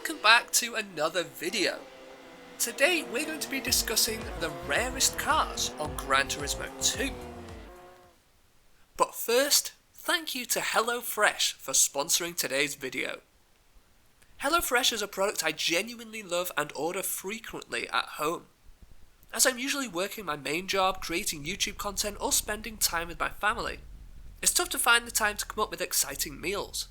welcome back to another video. Today we're going to be discussing the rarest cars on Gran Turismo 2. But first, thank you to HelloFresh for sponsoring today's video. HelloFresh is a product I genuinely love and order frequently at home. As I'm usually working my main job, creating YouTube content or spending time with my family, it's tough to find the time to come up with exciting meals.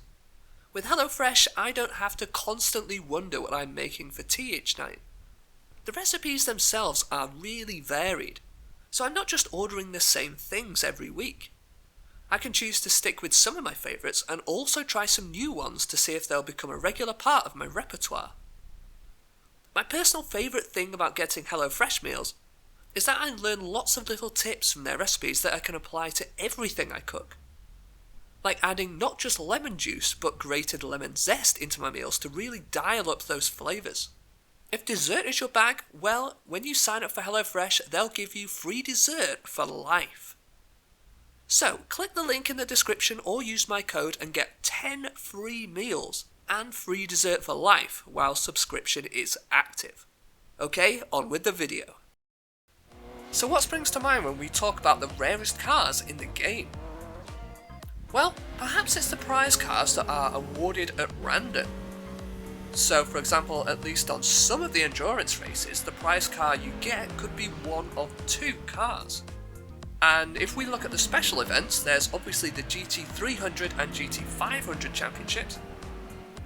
With HelloFresh, I don't have to constantly wonder what I'm making for tea each night. The recipes themselves are really varied, so I'm not just ordering the same things every week. I can choose to stick with some of my favourites and also try some new ones to see if they'll become a regular part of my repertoire. My personal favourite thing about getting HelloFresh meals is that I learn lots of little tips from their recipes that I can apply to everything I cook. Like adding not just lemon juice but grated lemon zest into my meals to really dial up those flavours. If dessert is your bag, well, when you sign up for HelloFresh, they'll give you free dessert for life. So, click the link in the description or use my code and get 10 free meals and free dessert for life while subscription is active. Okay, on with the video. So what springs to mind when we talk about the rarest cars in the game? Well, perhaps it's the prize cars that are awarded at random. So for example, at least on some of the endurance races, the prize car you get could be one of two cars. And if we look at the special events, there's obviously the GT300 and GT500 championships,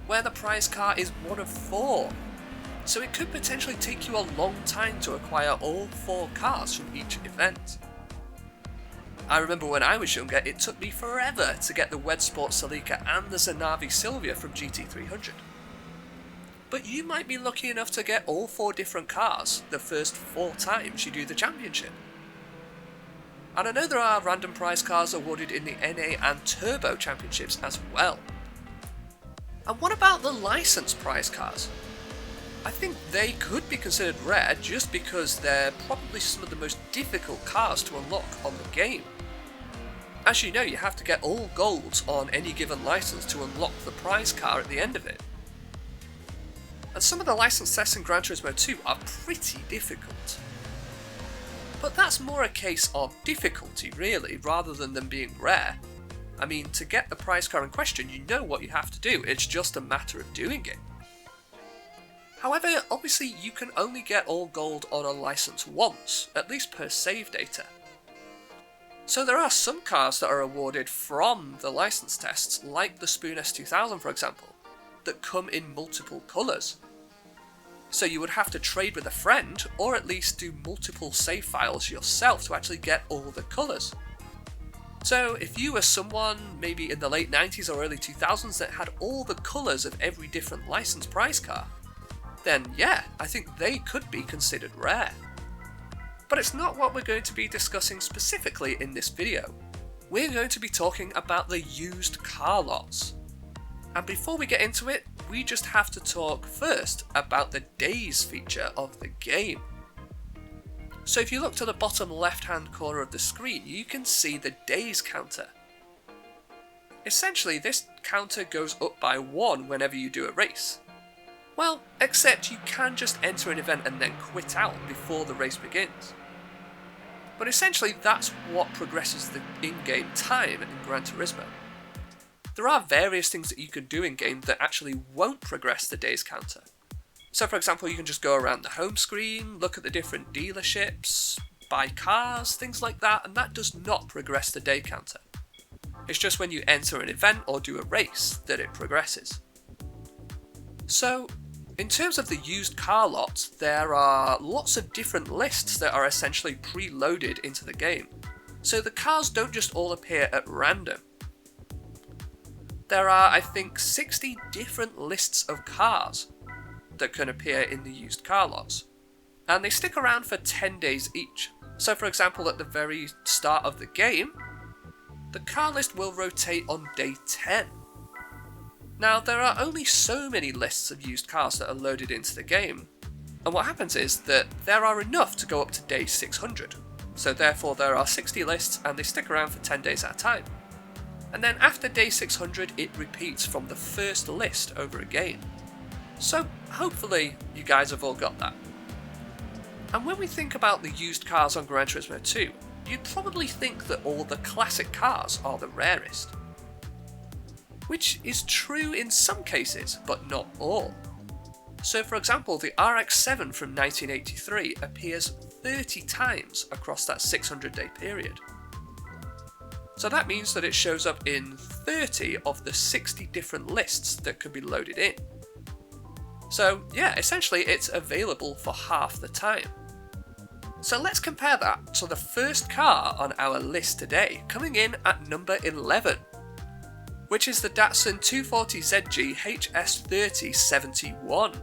where the prize car is one of four. So it could potentially take you a long time to acquire all four cars from each event. I remember when I was younger, it took me forever to get the Wedsport Celica and the Zanavi Silvia from GT300. But you might be lucky enough to get all four different cars the first 4 times you do the championship. And I know there are random prize cars awarded in the NA and Turbo championships as well. And what about the licensed prize cars? I think they could be considered rare just because they're probably some of the most difficult cars to unlock on the game. As you know, you have to get all golds on any given license to unlock the prize car at the end of it. And some of the license tests in Gran Turismo 2 are pretty difficult. But that's more a case of difficulty really, rather than them being rare. I mean, to get the prize car in question, you know what you have to do, it's just a matter of doing it. However, obviously you can only get all gold on a license once, at least per save data. So there are some cars that are awarded from the license tests, like the Spoon S2000 for example, that come in multiple colours. So you would have to trade with a friend, or at least do multiple save files yourself to actually get all the colours. So if you were someone maybe in the late 90s or early 2000s that had all the colours of every different licensed prize car, then yeah, I think they could be considered rare. But it's not what we're going to be discussing specifically in this video. We're going to be talking about the used car lots. And before we get into it, we just have to talk first about the days feature of the game. So if you look to the bottom left hand corner of the screen, you can see the days counter. Essentially, this counter goes up by 1 whenever you do a race. Well, except you can just enter an event and then quit out before the race begins. But essentially that's what progresses the in-game time in Gran Turismo. There are various things that you can do in-game that actually won't progress the days counter. So for example, you can just go around the home screen, look at the different dealerships, buy cars, things like that, and that does not progress the day counter. It's just when you enter an event or do a race that it progresses. So, in terms of the used car lots, there are lots of different lists that are essentially preloaded into the game. So the cars don't just all appear at random. There are, I think, 60 different lists of cars that can appear in the used car lots. And they stick around for 10 days each. So for example, at the very start of the game, the car list will rotate on day 10. Now, there are only so many lists of used cars that are loaded into the game, and what happens is that there are enough to go up to day 600, so therefore there are 60 lists and they stick around for 10 days at a time. And then after day 600 it repeats from the first list over again. So hopefully you guys have all got that. And when we think about the used cars on Gran Turismo 2, you'd probably think that all the classic cars are the rarest. Which is true in some cases, but not all. So for example, the RX-7 from 1983 appears 30 times across that 600-day period. So that means that it shows up in 30 of the 60 different lists that can be loaded in. So yeah, essentially it's available for half the time. So let's compare that to the first car on our list today, coming in at number 11, which is the Datsun 240ZG HS3071.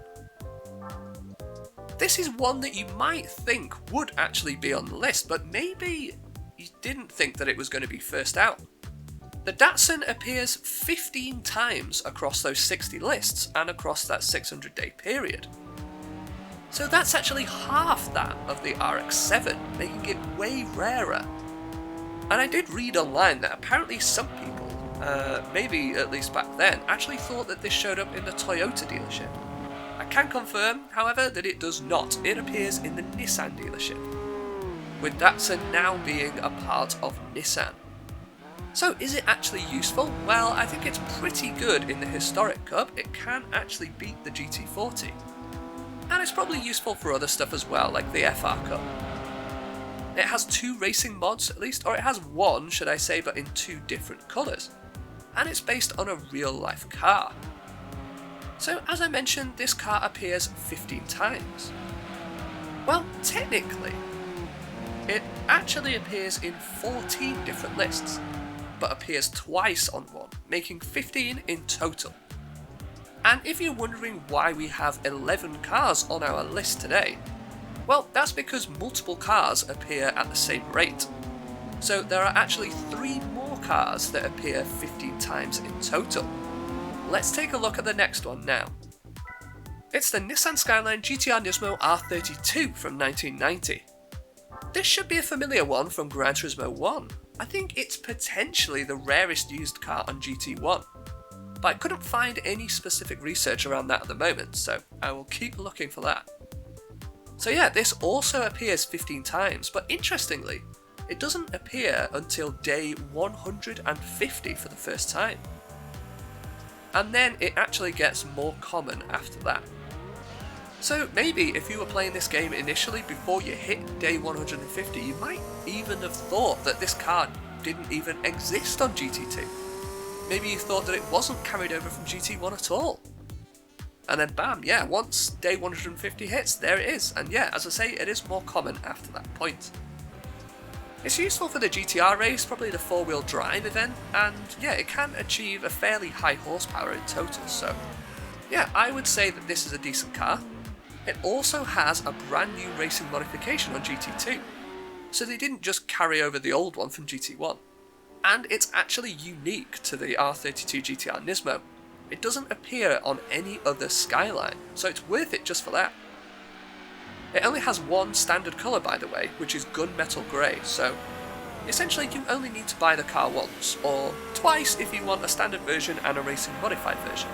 This is one that you might think would actually be on the list, but maybe you didn't think that it was going to be first out. The Datsun appears 15 times across those 60 lists and across that 600-day period. So that's actually half that of the RX-7, making it way rarer. And I did read online that apparently some people, maybe at least back then, actually thought that this showed up in the Toyota dealership. I can confirm, however, that it does not. It appears in the Nissan dealership, with Datsun now being a part of Nissan. So is it actually useful? Well, I think it's pretty good in the Historic Cup. It can actually beat the GT40. And it's probably useful for other stuff as well, like the FR Cup. It has 2 racing mods at least, or it has one, should I say, but in 2 different colours. And it's based on a real life car. So as I mentioned, this car appears 15 times. Well, technically, it actually appears in 14 different lists, but appears twice on one, making 15 in total. And if you're wondering why we have 11 cars on our list today, well, that's because multiple cars appear at the same rate. So there are actually 3 more cars that appear 15 times in total. Let's take a look at the next one now. It's the Nissan Skyline GTR Nismo R32 from 1990. This should be a familiar one from Gran Turismo 1. I think it's potentially the rarest used car on GT1. But I couldn't find any specific research around that at the moment, so I will keep looking for that. So yeah, this also appears 15 times, but interestingly, it doesn't appear until day 150 for the first time. And then it actually gets more common after that. So maybe if you were playing this game initially before you hit day 150, you might even have thought that this car didn't even exist on GT2. Maybe you thought that it wasn't carried over from GT1 at all. And then bam, yeah, once day 150 hits, there it is. And yeah, as I say, it is more common after that point. It's useful for the GTR race, probably the 4-wheel drive event, and yeah, it can achieve a fairly high horsepower in total, so yeah, I would say that this is a decent car. It also has a brand new racing modification on GT2, so they didn't just carry over the old one from GT1. And it's actually unique to the R32 GTR Nismo. It doesn't appear on any other Skyline, so it's worth it just for that. It only has one standard colour, by the way, which is gunmetal grey, so essentially you only need to buy the car once, or twice if you want a standard version and a racing modified version.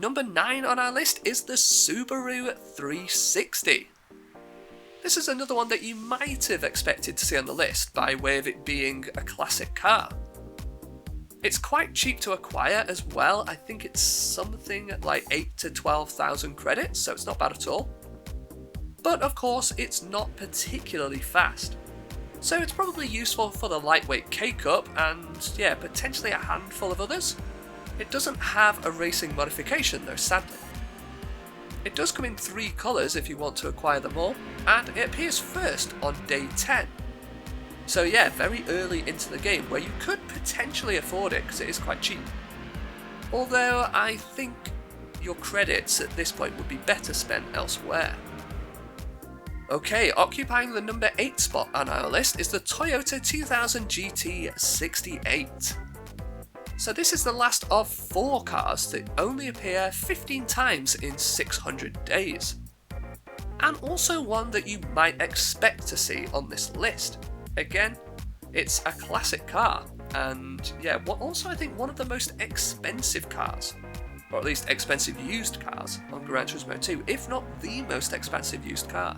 Number 9 on our list is the Subaru 360. This is another one that you might have expected to see on the list by way of it being a classic car. It's quite cheap to acquire as well. I think it's something like 8,000 to 12,000 credits, so it's not bad at all. But of course, it's not particularly fast. So it's probably useful for the lightweight K-Cup and yeah, potentially a handful of others. It doesn't have a racing modification though, sadly. It does come in 3 colours if you want to acquire them all, and it appears first on day 10. So yeah, very early into the game where you could potentially afford it because it is quite cheap. Although I think your credits at this point would be better spent elsewhere. Okay, occupying the number 8 spot on our list is the Toyota 2000 GT68. So this is the last of 4 cars that only appear 15 times in 600 days. And also one that you might expect to see on this list. Again, it's a classic car, and yeah, also I think one of the most expensive cars. or at least expensive used cars on Gran Turismo 2, if not the most expensive used car.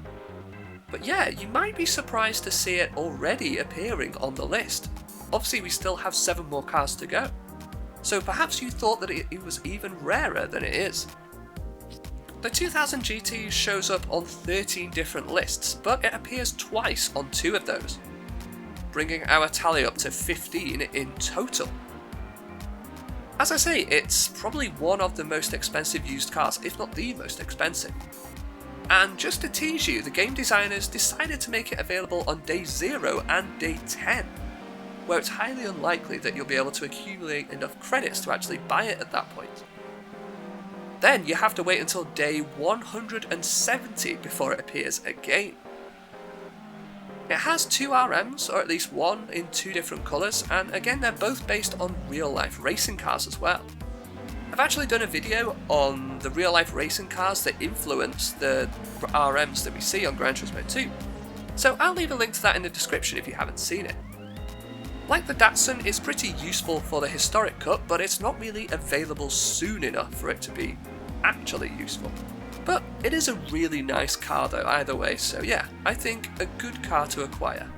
But yeah, you might be surprised to see it already appearing on the list. Obviously we still have 7 more cars to go, so perhaps you thought that it was even rarer than it is. The 2000 GT shows up on 13 different lists, but it appears twice on 2 of those, bringing our tally up to 15 in total. As I say, it's probably one of the most expensive used cars, if not the most expensive. And just to tease you, the game designers decided to make it available on day 0 and day 10, where it's highly unlikely that you'll be able to accumulate enough credits to actually buy it at that point. Then you have to wait until day 170 before it appears again. It has 2 RMs, or at least one in 2 different colours, and again they're both based on real life racing cars as well. I've actually done a video on the real life racing cars that influence the RMs that we see on Gran Turismo 2, so I'll leave a link to that in the description if you haven't seen it. Like the Datsun, it's pretty useful for the historic cut, but it's not really available soon enough for it to be actually useful. But it is a really nice car though either way, so yeah, I think a good car to acquire.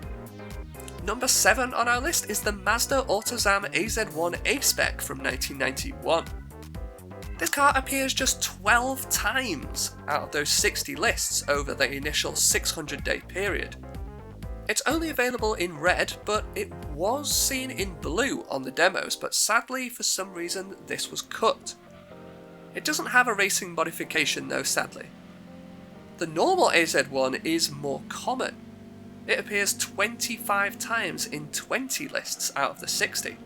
Number 7 on our list is the Mazda Autozam AZ1 A-Spec from 1991. This car appears just 12 times out of those 60 lists over the initial 600-day period. It's only available in red, but it was seen in blue on the demos, but sadly for some reason this was cut. It doesn't have a racing modification though, sadly. The normal AZ1 is more common. It appears 25 times in 20 lists out of the 60.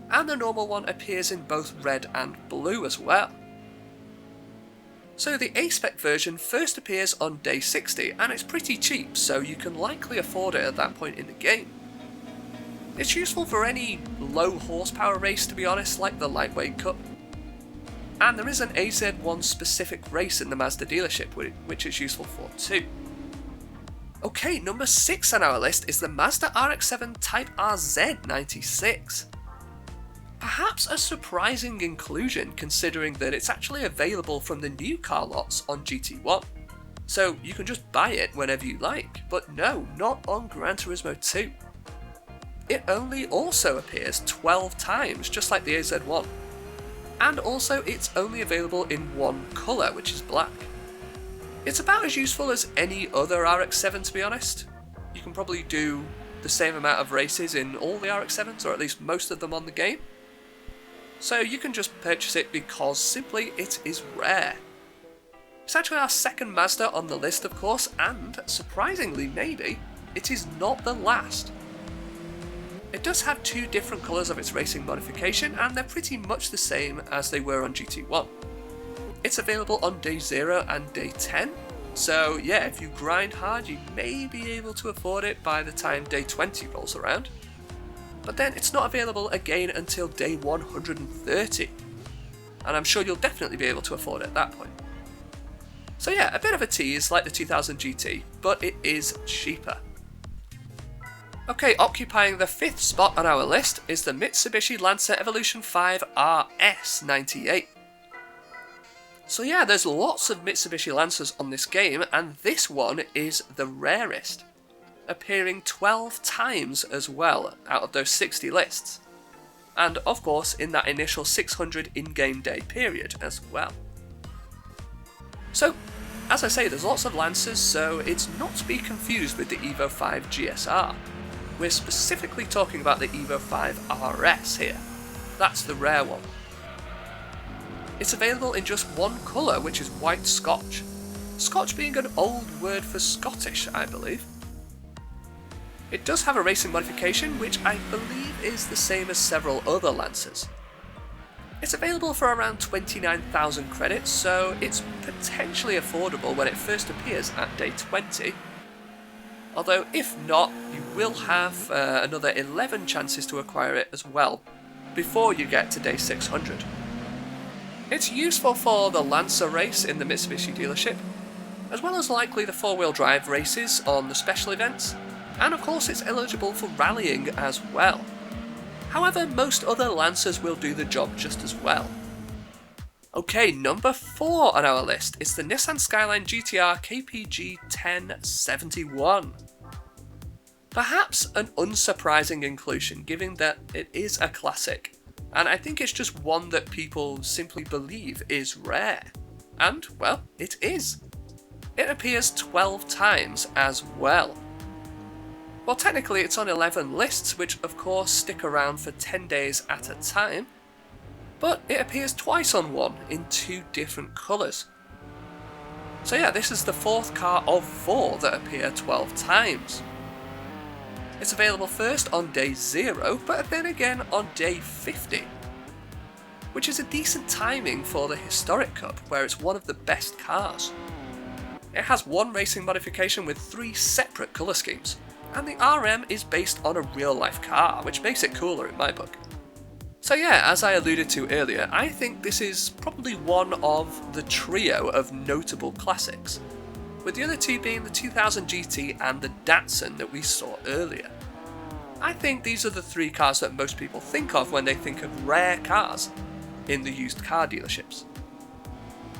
And the normal one appears in both red and blue as well. So the A-Spec version first appears on day 60, and it's pretty cheap, so you can likely afford it at that point in the game. It's useful for any low horsepower race, to be honest, like the Lightweight Cup. And there is an AZ1 specific race in the Mazda dealership, which it's useful for too. Okay, number 6 on our list is the Mazda RX-7 Type RZ 96. Perhaps a surprising inclusion considering that it's actually available from the new car lots on GT1. So you can just buy it whenever you like, but no, not on Gran Turismo 2. It only also appears 12 times, just like the AZ1. And also it's only available in one colour, which is black. It's about as useful as any other RX-7 to be honest. You can probably do the same amount of races in all the RX-7s, or at least most of them on the game. So you can just purchase it because simply it is rare. It's actually our second Mazda on the list of course, and surprisingly maybe, it is not the last. It does have 2 different colours of its racing modification, and they're pretty much the same as they were on GT1. It's available on day 0 and day 10, so yeah, if you grind hard you may be able to afford it by the time day 20 rolls around. But then it's not available again until day 130, and I'm sure you'll definitely be able to afford it at that point. So yeah, a bit of a tease like the 2000 GT, but it is cheaper. Okay, occupying the 5th spot on our list is the Mitsubishi Lancer Evolution 5 RS 98. So yeah, there's lots of Mitsubishi Lancers on this game, and this one is the rarest, appearing 12 times as well out of those 60 lists, and of course in that initial 600 in-game day period as well. So, as I say, there's lots of Lancers, so it's not to be confused with the Evo 5 GSR. We're specifically talking about the Evo 5 RS here. That's the rare one. It's available in just one colour, which is white Scotch. Scotch being an old word for Scottish, I believe. It does have a racing modification, which I believe is the same as several other Lancers. It's available for around 29,000 credits, so it's potentially affordable when it first appears at day 20. Although if not, you will have another 11 chances to acquire it as well, before you get to day 600. It's useful for the Lancer race in the Mitsubishi dealership, as well as likely the 4-wheel drive races on the special events, and of course it's eligible for rallying as well. However, most other Lancers will do the job just as well. Okay, number 4 on our list is the Nissan Skyline GTR KPG 1071. Perhaps an unsurprising inclusion given that it is a classic, and I think it's just one that people simply believe is rare. And, well, it is. It appears 12 times as well. Well, technically it's on 11 lists, which of course stick around for 10 days at a time, but it appears twice on one in 2 different colours. So yeah, this is the 4th car of 4 that appear 12 times. It's available first on day 0, but then again on day 50. Which is a decent timing for the Historic Cup, where it's one of the best cars. It has 1 racing modification with 3 separate colour schemes, and the RM is based on a real-life car, which makes it cooler in my book. So yeah, as I alluded to earlier, I think this is probably one of the trio of notable classics, with the other 2 being the 2000 GT and the Datsun that we saw earlier. I think these are the 3 cars that most people think of when they think of rare cars in the used car dealerships.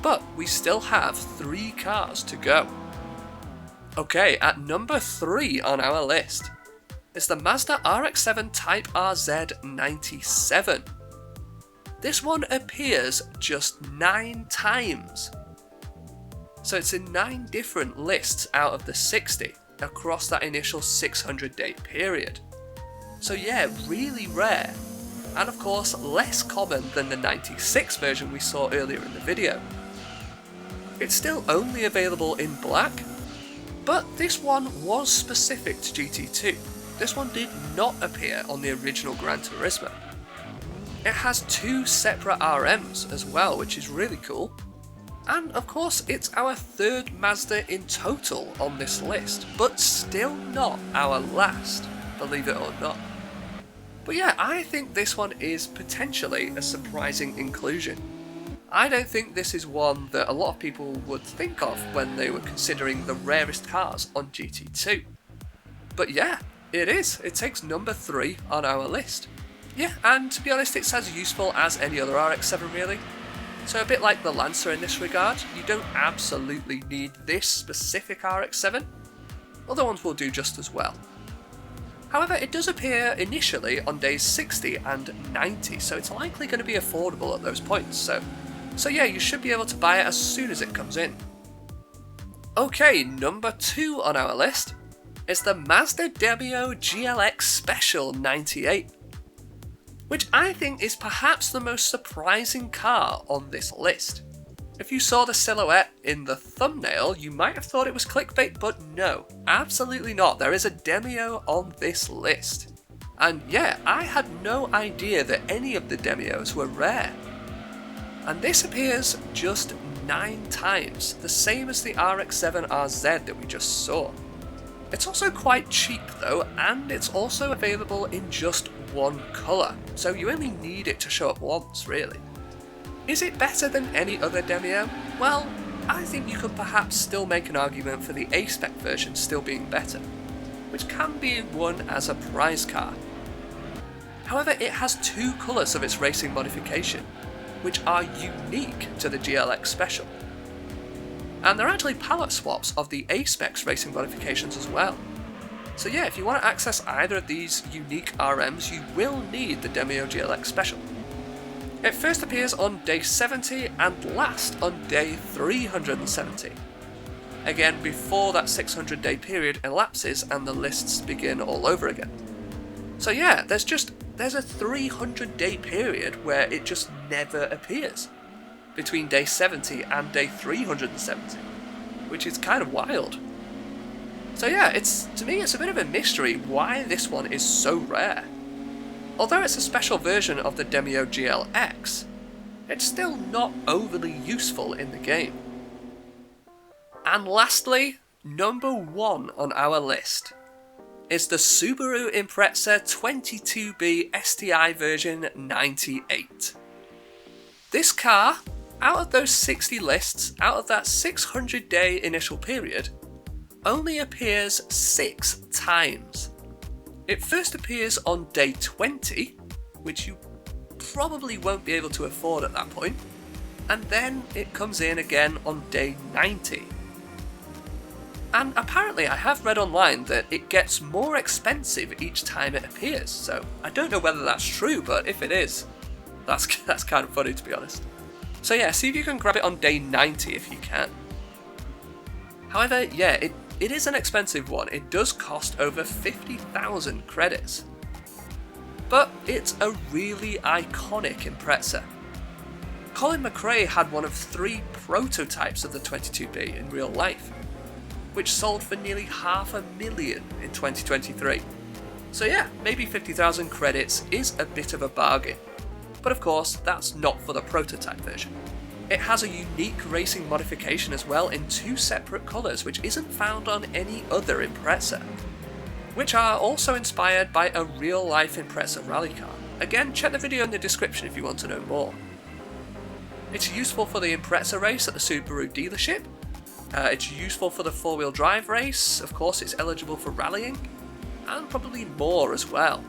But we still have 3 cars to go. Okay, at number 3 on our list is the Mazda RX-7 Type RZ 97. This one appears just 9 times. So it's in 9 different lists out of the 60 across that initial 600-day period. So yeah, really rare, and of course less common than the 96 version we saw earlier in the video. It's still only available in black, but this one was specific to GT2. This one did not appear on the original Gran Turismo. It has 2 separate RMs as well, which is really cool. And of course it's our 3rd Mazda in total on this list, but still not our last, believe it or not. But yeah, I think this one is potentially a surprising inclusion. I don't think this is one that a lot of people would think of when they were considering the rarest cars on GT2. But yeah, it is. It takes number 3 on our list. Yeah, and to be honest, it's as useful as any other RX-7 really. So a bit like the Lancer in this regard, you don't absolutely need this specific RX-7. Other ones will do just as well. However, it does appear initially on days 60 and 90, so it's likely going to be affordable at those points. So yeah, you should be able to buy it as soon as it comes in. Okay, number 2 on our list is the Mazda Demio GLX Special 98. Which I think is perhaps the most surprising car on this list. If you saw the silhouette in the thumbnail, you might have thought it was clickbait, but no, absolutely not. There is a Demio on this list. And yeah, I had no idea that any of the Demios were rare. And this appears just 9 times, the same as the RX-7 RZ that we just saw. It's also quite cheap though, and it's also available in just 1 colour, so you only need it to show up once really. Is it better than any other Demio? Well, I think you could perhaps still make an argument for the A-Spec version still being better, which can be won as a prize car. However, it has 2 colours of its racing modification, which are unique to the GLX Special. And they're actually palette swaps of the A-Specs racing modifications as well. So yeah, if you want to access either of these unique RMs, you will need the Demio GLX Special. It first appears on day 70 and last on day 370. Again, before that 600-day period elapses and the lists begin all over again. So yeah, there's a 300-day period where it just never appears, between day 70 and day 370, which is kind of wild. So yeah, to me it's a bit of a mystery why this one is so rare. Although it's a special version of the Demio GLX, it's still not overly useful in the game. And lastly, number 1 on our list is the Subaru Impreza 22B STI version 98. This car, out of those 60 lists, out of that 600-day initial period, only appears 6 times. It first appears on day 20, which you probably won't be able to afford at that point. and then it comes in again on day 90. And apparently I have read online that it gets more expensive each time it appears, so I don't know whether that's true, but if it is, that's kind of funny to be honest. So yeah, see if you can grab it on day 90 if you can. However, yeah, it is an expensive one. It does cost over 50,000 credits. But it's a really iconic Impreza. Colin McRae had one of 3 prototypes of the 22B in real life, which sold for nearly $500,000 in 2023. So yeah, maybe 50,000 credits is a bit of a bargain. But of course, that's not for the prototype version. It has a unique racing modification as well in 2 separate colours, which isn't found on any other Impreza, which are also inspired by a real-life Impreza rally car. Again, check the video in the description if you want to know more. It's useful for the Impreza race at the Subaru dealership. It's useful for the 4-wheel drive race, of course it's eligible for rallying, and probably more as well.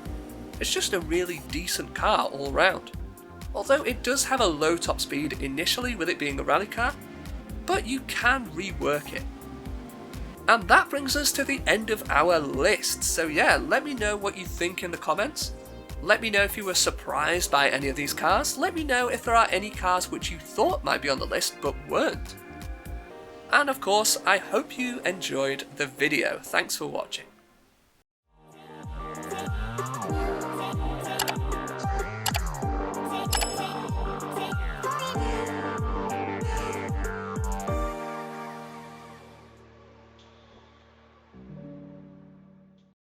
It's just a really decent car all round. Although it does have a low top speed initially with it being a rally car, but you can rework it. And that brings us to the end of our list, so yeah, let me know what you think in the comments. Let me know if you were surprised by any of these cars. Let me know if there are any cars which you thought might be on the list but weren't. And of course, I hope you enjoyed the video. Thanks for watching.